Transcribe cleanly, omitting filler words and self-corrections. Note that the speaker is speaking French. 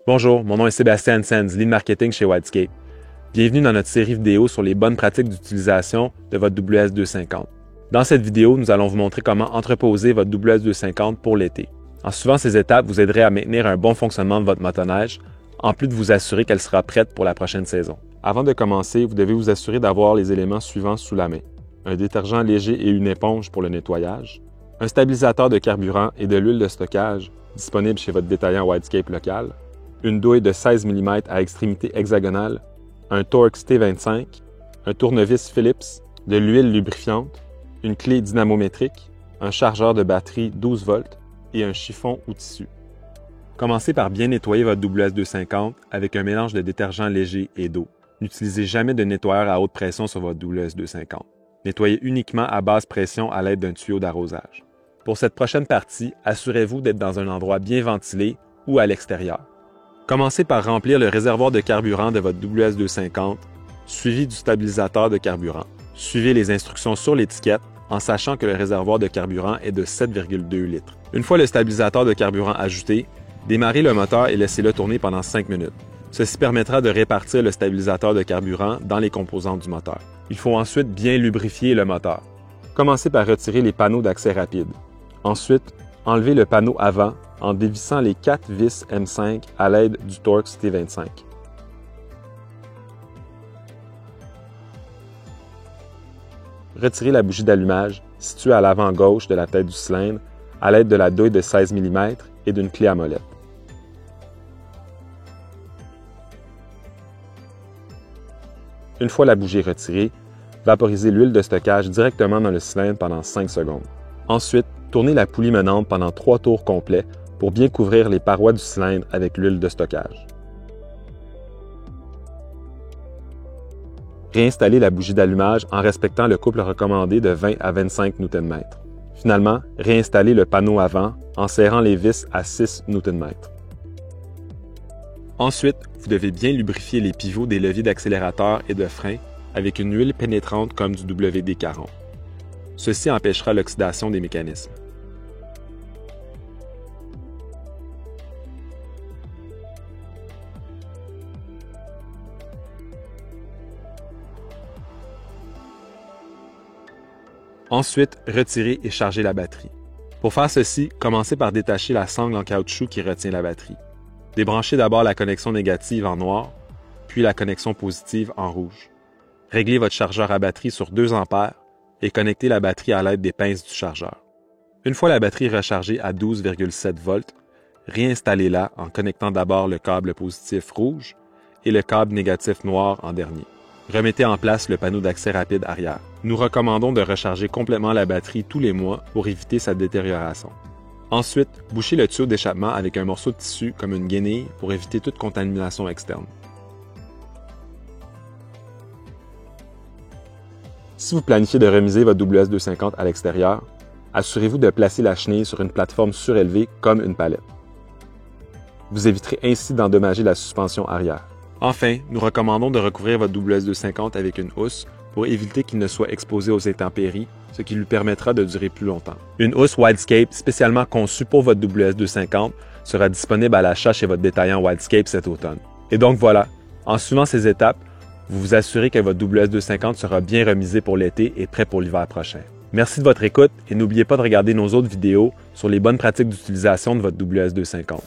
Bonjour, mon nom est Sébastien Hansens, Lead Marketing chez Whitescape. Bienvenue dans notre série vidéo sur les bonnes pratiques d'utilisation de votre WS250. Dans cette vidéo, nous allons vous montrer comment entreposer votre WS250 pour l'été. En suivant ces étapes, vous aiderez à maintenir un bon fonctionnement de votre motoneige, en plus de vous assurer qu'elle sera prête pour la prochaine saison. Avant de commencer, vous devez vous assurer d'avoir les éléments suivants sous la main. Un détergent léger et une éponge pour le nettoyage, un stabilisateur de carburant et de l'huile de stockage disponible chez votre détaillant Whitescape local, une douille de 16 mm à extrémité hexagonale, un Torx T25, un tournevis Phillips, de l'huile lubrifiante, une clé dynamométrique, un chargeur de batterie 12 volts et un chiffon ou tissu. Commencez par bien nettoyer votre WS250 avec un mélange de détergent léger et d'eau. N'utilisez jamais de nettoyeur à haute pression sur votre WS250. Nettoyez uniquement à basse pression à l'aide d'un tuyau d'arrosage. Pour cette prochaine partie, assurez-vous d'être dans un endroit bien ventilé ou à l'extérieur. Commencez par remplir le réservoir de carburant de votre WS250, suivi du stabilisateur de carburant. Suivez les instructions sur l'étiquette en sachant que le réservoir de carburant est de 7,2 litres. Une fois le stabilisateur de carburant ajouté, démarrez le moteur et laissez-le tourner pendant 5 minutes. Ceci permettra de répartir le stabilisateur de carburant dans les composantes du moteur. Il faut ensuite bien lubrifier le moteur. Commencez par retirer les panneaux d'accès rapide. Ensuite, enlevez le panneau avant en dévissant les 4 vis M5 à l'aide du Torx T25. Retirez la bougie d'allumage située à l'avant gauche de la tête du cylindre à l'aide de la douille de 16 mm et d'une clé à molette. Une fois la bougie retirée, vaporisez l'huile de stockage directement dans le cylindre pendant 5 secondes. Ensuite, tournez la poulie menante pendant 3 tours complets pour bien couvrir les parois du cylindre avec l'huile de stockage. Réinstallez la bougie d'allumage en respectant le couple recommandé de 20 à 25 Nm. Finalement, réinstallez le panneau avant en serrant les vis à 6 Nm. Ensuite, vous devez bien lubrifier les pivots des leviers d'accélérateur et de frein avec une huile pénétrante comme du WD-40. Ceci empêchera l'oxydation des mécanismes. Ensuite, retirez et chargez la batterie. Pour faire ceci, commencez par détacher la sangle en caoutchouc qui retient la batterie. Débranchez d'abord la connexion négative en noir, puis la connexion positive en rouge. Réglez votre chargeur à batterie sur 2 A et connectez la batterie à l'aide des pinces du chargeur. Une fois la batterie rechargée à 12,7 volts, réinstallez-la en connectant d'abord le câble positif rouge et le câble négatif noir en dernier. Remettez en place le panneau d'accès rapide arrière. Nous recommandons de recharger complètement la batterie tous les mois pour éviter sa détérioration. Ensuite, bouchez le tuyau d'échappement avec un morceau de tissu comme une guenille pour éviter toute contamination externe. Si vous planifiez de remiser votre WS250 à l'extérieur, assurez-vous de placer la chenille sur une plateforme surélevée comme une palette. Vous éviterez ainsi d'endommager la suspension arrière. Enfin, nous recommandons de recouvrir votre WS250 avec une housse pour éviter qu'il ne soit exposé aux intempéries, ce qui lui permettra de durer plus longtemps. Une housse Whitescape spécialement conçue pour votre WS250 sera disponible à l'achat chez votre détaillant Whitescape cet automne. Et donc voilà, en suivant ces étapes, vous vous assurez que votre WS250 sera bien remisé pour l'été et prêt pour l'hiver prochain. Merci de votre écoute et n'oubliez pas de regarder nos autres vidéos sur les bonnes pratiques d'utilisation de votre WS250.